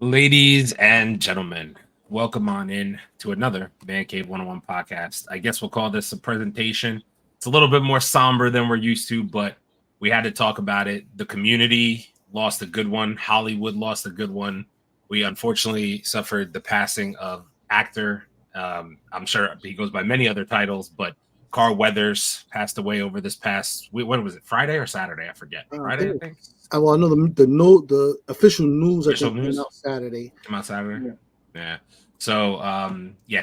Ladies and gentlemen, welcome on in to another Mancave101 podcast. I guess we'll call this a presentation. It's a little bit more somber than we're used to, but we had to talk about it. The community lost a good one. Hollywood lost a good one. We unfortunately suffered the passing of actor. I'm sure he goes by many other titles, but Carl Weathers passed away over this past, when was it, Friday or Saturday? I forget. Friday, I think. Well, I know the official news. I think came out Saturday. Came out Saturday. Yeah. So,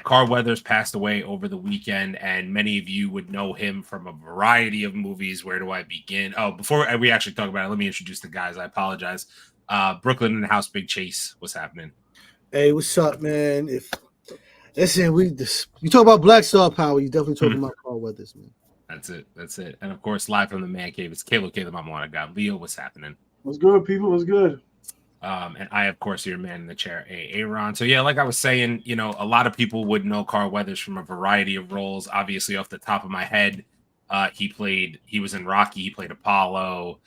Carl Weathers passed away over the weekend, and many of you would know him from a variety of movies. Where do I begin? Oh, before we actually talk about it, let me introduce the guys. I apologize. Brooklyn in the house, Big Chase. What's happening? Hey, what's up, man? You talk about Black Star Power, you definitely talking about Carl Weathers, man. That's it. And of course, live from the Man Cave, it's Caleb the Mama I got. Leo, what's happening? What's good, people? What's good? And I, of course, your man in the chair, Aaron. So yeah, like I was saying, a lot of people would know Carl Weathers from a variety of roles. Obviously, off the top of my head, he was in Rocky, he played Apollo,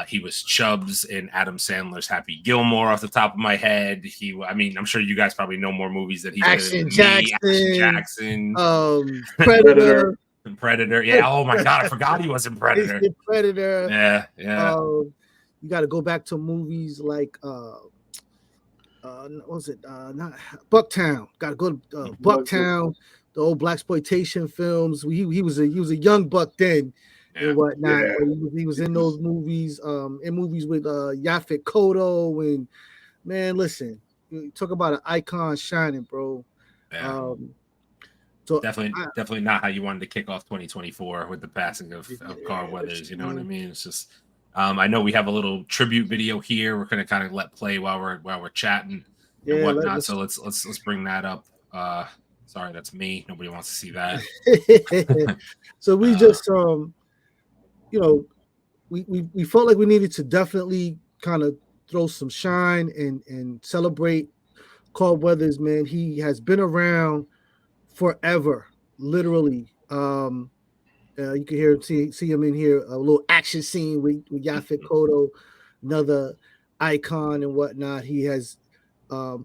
he was Chubbs in Adam Sandler's Happy Gilmore off the top of my head. I'm sure you guys probably know more movies that he's Action in. Jackson, Predator. Predator. Yeah. Oh my God, I forgot he was in Predator. Predator. Yeah. You got to go back to movies like what was it? Not Bucktown. Got to go to Bucktown. The old blaxploitation films. He was a young buck then and whatnot. Yeah. He was in those movies. In movies with Yaphet Kotto and man, listen, you talk about an icon shining, bro. Yeah. So definitely not how you wanted to kick off 2024 with the passing of Carl Weathers. You know what I mean? It's just I know we have a little tribute video here. We're gonna kind of let play while we're chatting and whatnot. So let's bring that up. Sorry, that's me. Nobody wants to see that. So we just we felt like we needed to definitely kind of throw some shine and celebrate Carl Weathers, man. He has been around forever, literally. You can see him in here, a little action scene with Yaphet Kotto, another icon and whatnot. He has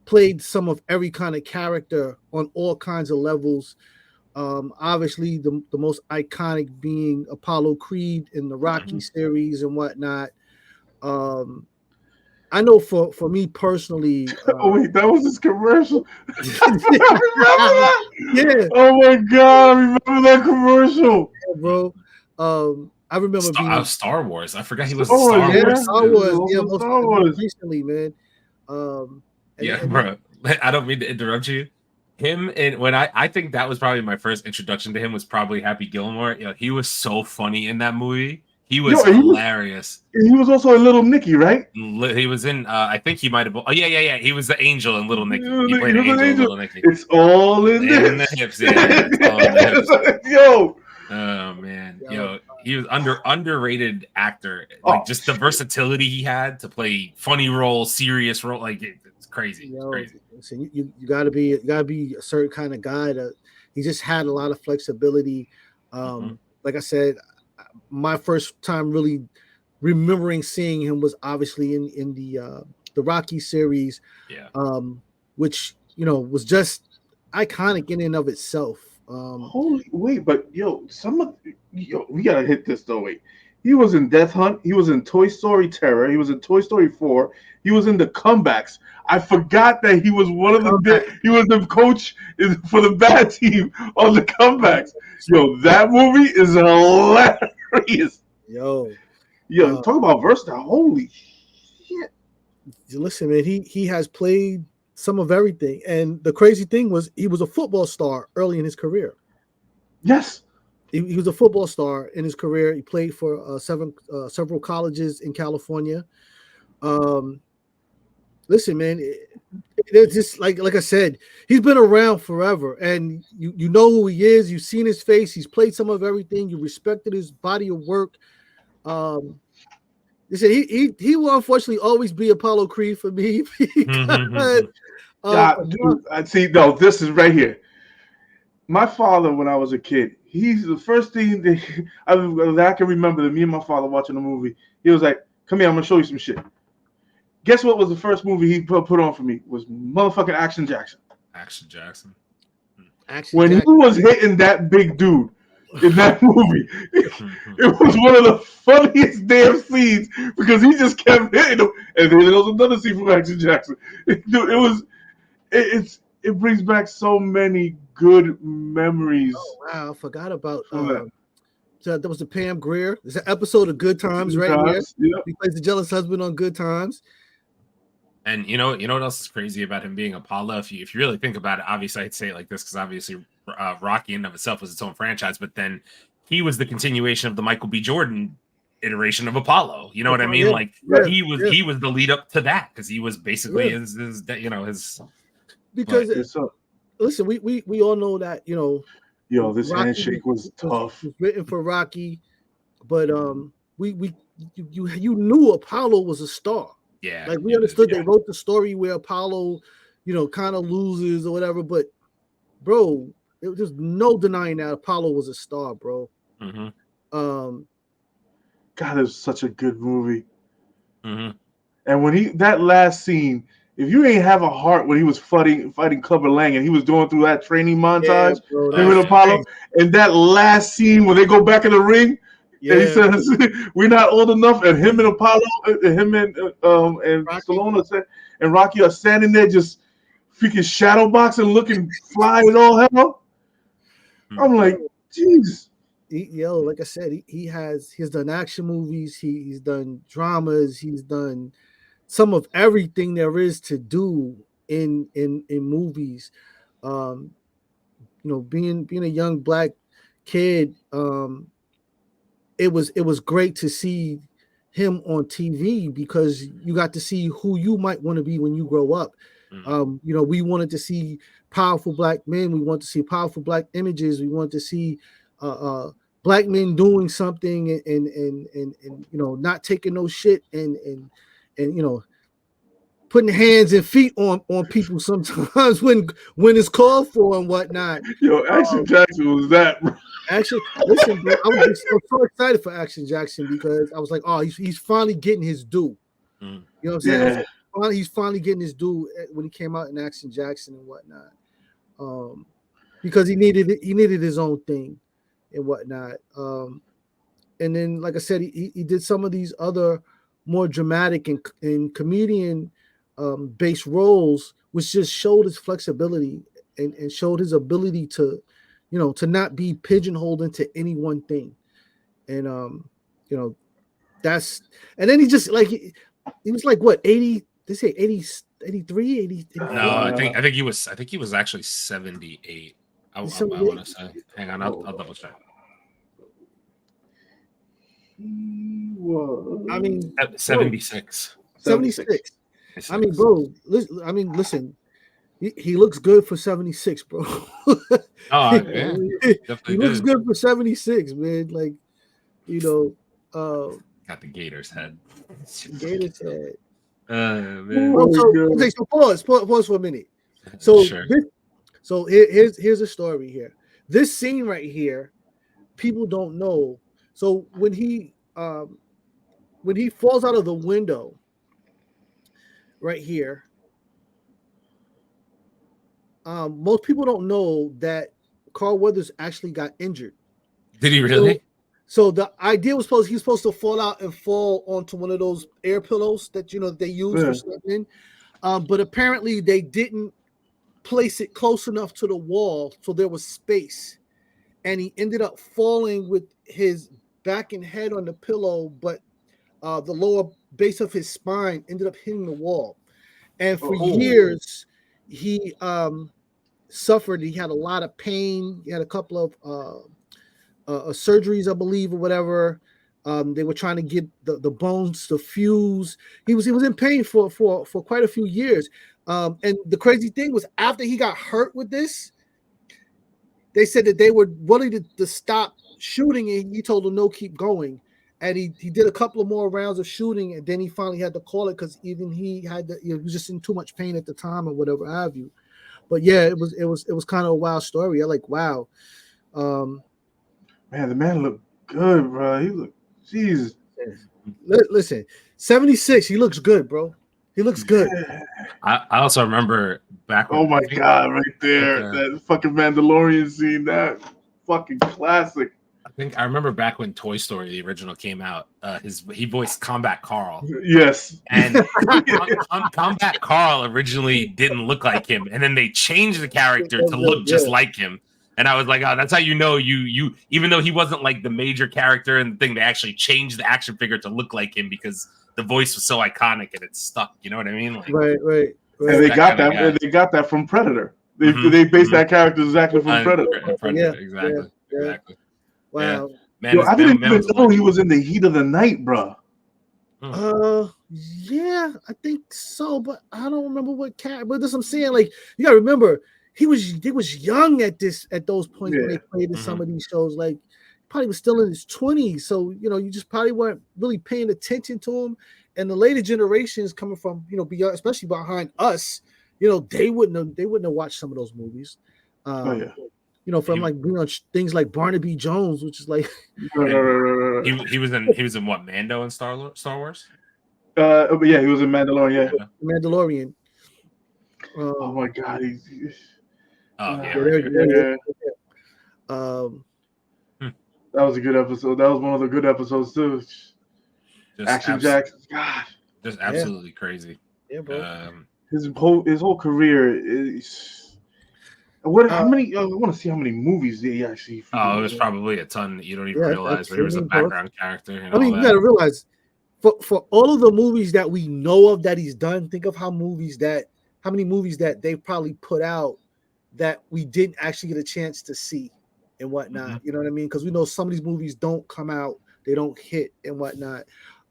played some of every kind of character on all kinds of levels. Obviously, the most iconic being Apollo Creed in the Rocky series and whatnot. I know for me personally. Wait, that was his commercial. I remember that. Yeah. Oh my God, I remember that commercial, bro. I remember being Star Wars. I forgot he was Star Wars. Star Wars. Most recently, man. Bro. I don't mean to interrupt you. Him and when I think that was probably my first introduction to him was probably Happy Gilmore. He was so funny in that movie. He was hilarious. He was also a Little Nicky, right? He was in. I think he might have. Oh yeah. He was the angel in Little Nicky. He played an angel in Little Nicky. It's all in the hips. Yeah, it's all in the hips. Yo. Oh man, he was underrated actor. Like just the versatility he had to play funny role, serious role. Like it's crazy. It's crazy. Listen, you gotta be a certain kind of guy that he just had a lot of flexibility. Like I said, my first time really remembering seeing him was obviously in the Rocky series, which was just iconic in and of itself. Holy wait, but we gotta hit this though. Wait, he was in Death Hunt. He was in Toy Story Terror. He was in Toy Story 4. He was in The Comebacks. I forgot that he was one of the. He was the coach for the bad team on The Comebacks. Yo, that movie is hilarious. Yo, talk about versatile. Holy shit! Listen, man, he has played some of everything, and the crazy thing was he was a football star early in his career. Yes, he was a football star in his career. He played for several colleges in California. Listen, man, it's just like I said, he's been around forever, and you know who he is. You've seen his face. He's played some of everything. You respected his body of work. Listen, he will unfortunately always be Apollo Creed for me. Because, dude, this is right here. My father, when I was a kid, he's the first thing that I can remember that me and my father watching the movie. He was like, "Come here, I'm gonna show you some shit." Guess what was the first movie he put on for me? Was motherfucking Action Jackson. Action Jackson. When he was hitting that big dude in that movie, it was one of the funniest damn scenes because he just kept hitting him. And then there was another scene from Action Jackson. It brings back so many good memories. Oh wow, I forgot about so that was the Pam Grier. There's an episode of Good Times right here. Yeah. He plays the jealous husband on Good Times. And you know what else is crazy about him being Apollo? If you really think about it, obviously I'd say it like this because obviously Rocky in and of itself was its own franchise, but then he was the continuation of the Michael B. Jordan iteration of Apollo. You know what I mean? He was the lead up to that because he was basically his. Because listen, we all know that this Rocky handshake was tough. It was written for Rocky, but you knew Apollo was a star. Yeah, like we understood they wrote the story where Apollo, kind of loses or whatever. But bro, there's no denying that Apollo was a star, bro. Mm-hmm. God, it was such a good movie. Mm-hmm. And when that last scene, if you ain't have a heart when he was fighting Clubber Lang and he was going through that training montage, him and Apollo, and that last scene where they go back in the ring. Yeah. And he says, "We're not old enough," and him and Apollo, him and Stallone and Rocky are standing there just freaking shadow boxing, looking fly and all hell. I'm like, jeez. Like I said, he's done action movies, he's done dramas, he's done some of everything there is to do in movies. Being a young black kid. It was great to see him on TV because you got to see who you might want to be when you grow up. We wanted to see powerful black men. We want to see powerful black images. We want to see black men doing something and not taking no shit and putting hands and feet on people sometimes when it's called for and whatnot. Action Jackson was that. Actually, listen, bro, I was so excited for Action Jackson because I was like, oh, he's finally getting his due. You know what I'm saying? Yeah. He's finally getting his due when he came out in Action Jackson and whatnot. Because he needed his own thing and whatnot. And then, like I said, he did some of these other more dramatic and comedian based roles, which just showed his flexibility and showed his ability to not be pigeonholed into any one thing. And that's, and then he just he was like what, 80, they say 80, 83, 80. No, I think he was actually 78. I want to say. Hang on, I'll double check. I mean 76. 76. I mean, bro, listen. He looks good for 76, bro. Yeah, he looks good for 76, man. Like, got the Gator's head. Gator's head. Man. So pause for a minute. So sure. Here's a story here. This scene right here, people don't know. So when he falls out of the window, right here. Most people don't know that Carl Weathers actually got injured. Did he really? So the idea was he's supposed to fall out and fall onto one of those air pillows that they use for sleeping. But apparently they didn't place it close enough to the wall, so there was space, and he ended up falling with his back and head on the pillow, but the lower base of his spine ended up hitting the wall. And for years, he suffered. He had a lot of pain. He had a couple of surgeries, I believe, or whatever. They were trying to get the bones to fuse. He was in pain for quite a few years. And the crazy thing was, after he got hurt with this, they said that they were willing to stop shooting, and he told them no, keep going. And he did a couple of more rounds of shooting, and then he finally had to call it because even he had he was just in too much pain at the time or whatever have you. But yeah, it was kind of a wild story. I like, wow. Man, the man looked good, bro. He looked, Jesus. Listen, 76, he looks good, bro. He looks good. I also remember back when, Oh my God, right there. That fucking Mandalorian scene, that fucking classic. I remember back when Toy Story, the original, came out. He voiced Combat Carl. Yes. And Combat Carl originally didn't look like him, and then they changed the character to look just like him. And I was like, oh, that's how you know you even though he wasn't like the major character in the thing, they actually changed the action figure to look like him because the voice was so iconic and it stuck. You know what I mean? Like, right. And they got that. And they got that from Predator. They based that character exactly from Predator. Exactly. Wow. Yeah. Man, I didn't even know he was in the heat of the night, bro. Yeah, I think so, but I don't remember what cat. But that's what I'm saying. Like, you gotta remember, he was young at those points when they played in some of these shows. Like, probably was still in his 20s, so you just probably weren't really paying attention to him. And the later generations coming from beyond, especially behind us, they wouldn't have watched some of those movies. From like things like Barnaby Jones, which is like he was in what, Mando and Star Wars? But yeah, he was in Mandalorian. Yeah, Mandalorian. Oh my God, that was a good episode. That was one of the good episodes too. Action Jackson, God, just absolutely crazy. Yeah, bro. His whole career is. How many? I want to see how many movies he actually. It was probably a ton that you don't even realize. But he was a background character. You got to realize for all of the movies that we know of that he's done. Think of how many movies that they probably put out that we didn't actually get a chance to see and whatnot. Mm-hmm. You know what I mean? Because we know some of these movies don't come out, they don't hit and whatnot.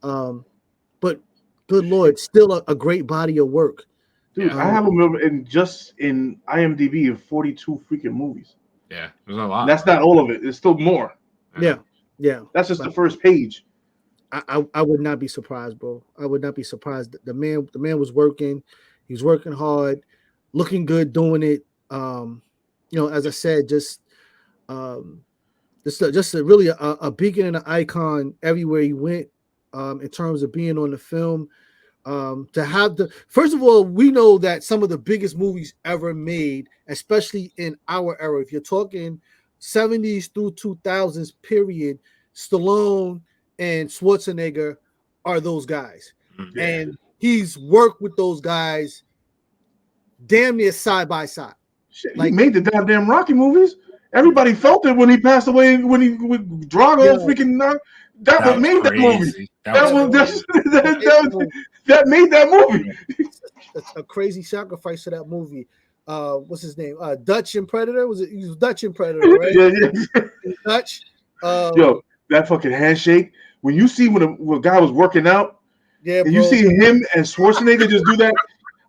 But good Lord, still a great body of work. Dude, I have him in IMDb in 42 freaking movies. Yeah, there's a lot. And that's not all of it. There's still more. Yeah. That's just the first page. I would not be surprised, bro. I would not be surprised. The man was working. He was working hard, looking good, doing it. As I said, just really a beacon and an icon everywhere he went. In terms of being on the film. To have first of all, we know that some of the biggest movies ever made, especially in our era, if you're talking 70s through 2000s period, Stallone and Schwarzenegger are those guys. Mm-hmm. And he's worked with those guys damn near side by side. Shit, he made the goddamn Rocky movies. Everybody felt it when he passed away, when he with Drago freaking that was made that movie. That made that movie. A crazy sacrifice to that movie. What's his name? Dutch in Predator. He was Dutch in Predator, right? Yeah. Dutch. Yo, that fucking handshake. When you see when a guy was working out, and you see him and Schwarzenegger just do that,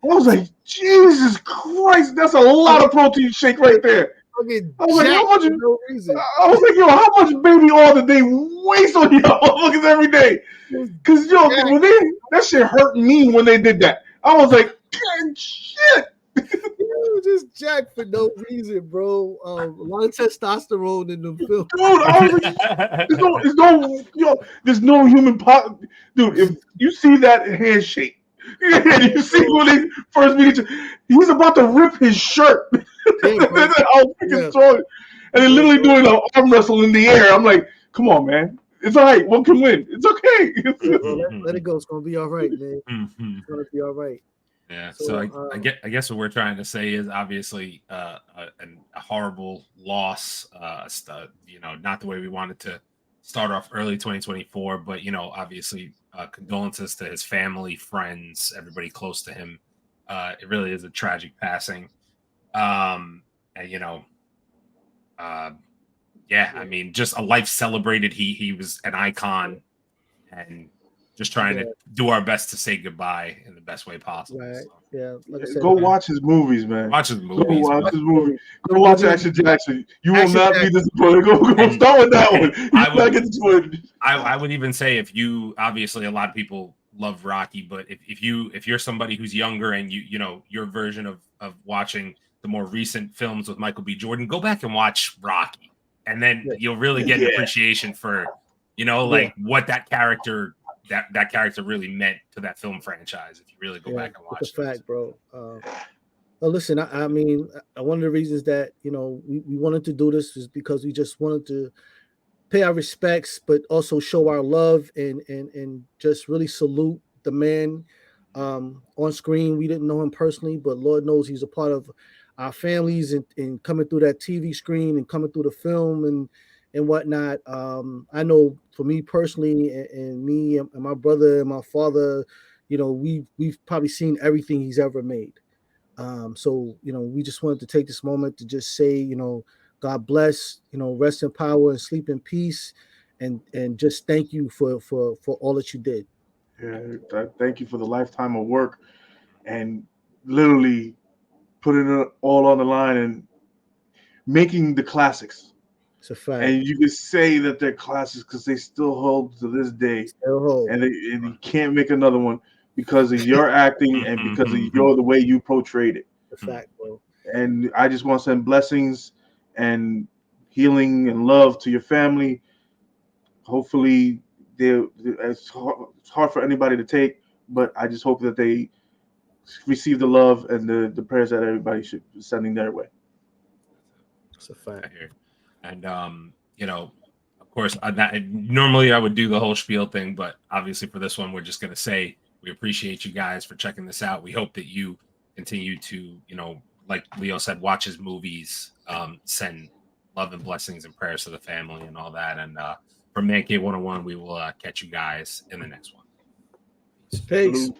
I was like, Jesus Christ, that's a lot of protein shake right there. I was like, how much? No reason. I was like, yo, how much baby oil did they waste on y'all motherfuckers every day? Because that shit hurt me when they did that. I was like, shit. You just jacked for no reason, bro. A lot of testosterone in the film. Dude, I was like, there's no human dude. If you see that handshake, and you see when they first meet each other, he's about to rip his shirt. And they're literally doing an arm wrestle in the air. I'm like, come on, man. It's all right. One can win. It's okay. Let it go. It's gonna be all right, man. It's gonna be all right. Yeah. So I guess what we're trying to say is obviously a horrible loss. Not the way we wanted to start off early 2024, but obviously condolences to his family, friends, everybody close to him. It really is a tragic passing. I mean, just a life celebrated. He was an icon, and just trying to do our best to say goodbye in the best way possible. Right. So. Yeah. Like I said, go watch his movies, man. Watch his movies. Go watch Action Jackson. You will not be disappointed. Go start with that one. I would even say if you obviously a lot of people love Rocky, but if you're somebody who's younger and your version of watching the more recent films with Michael B. Jordan, go back and watch Rocky, and then you'll really get an appreciation for what that character that character really meant to that film franchise. If you really go back and watch it's a fact, bro. Well, listen, I mean, one of the reasons that we wanted to do this is because we just wanted to pay our respects, but also show our love and just really salute the man on screen. We didn't know him personally, but Lord knows he's a part of our families and coming through that TV screen and coming through the film and whatnot. I know for me personally and me and my brother and my father, we've probably seen everything he's ever made. So we just wanted to take this moment to just say, God bless, rest in power and sleep in peace, and just thank you for all that you did. Yeah, thank you for the lifetime of work and literally putting it all on the line and making the classics. It's a fact. And you can say that they're classics because they still hold to this day. Still hold. And you can't make another one because of your acting and because of the way you portrayed it. It's a fact, bro. And I just want to send blessings and healing and love to your family. Hopefully, it's hard for anybody to take, but I just hope that they receive the love and the prayers that everybody should be sending their way. It's a fact. And of course, normally I would do the whole spiel thing, but obviously for this one, we're just gonna say we appreciate you guys for checking this out. We hope that you continue to, like Leo said, watch his movies, send love and blessings and prayers to the family and all that. And from Mancave101, we will catch you guys in the next one. Peace.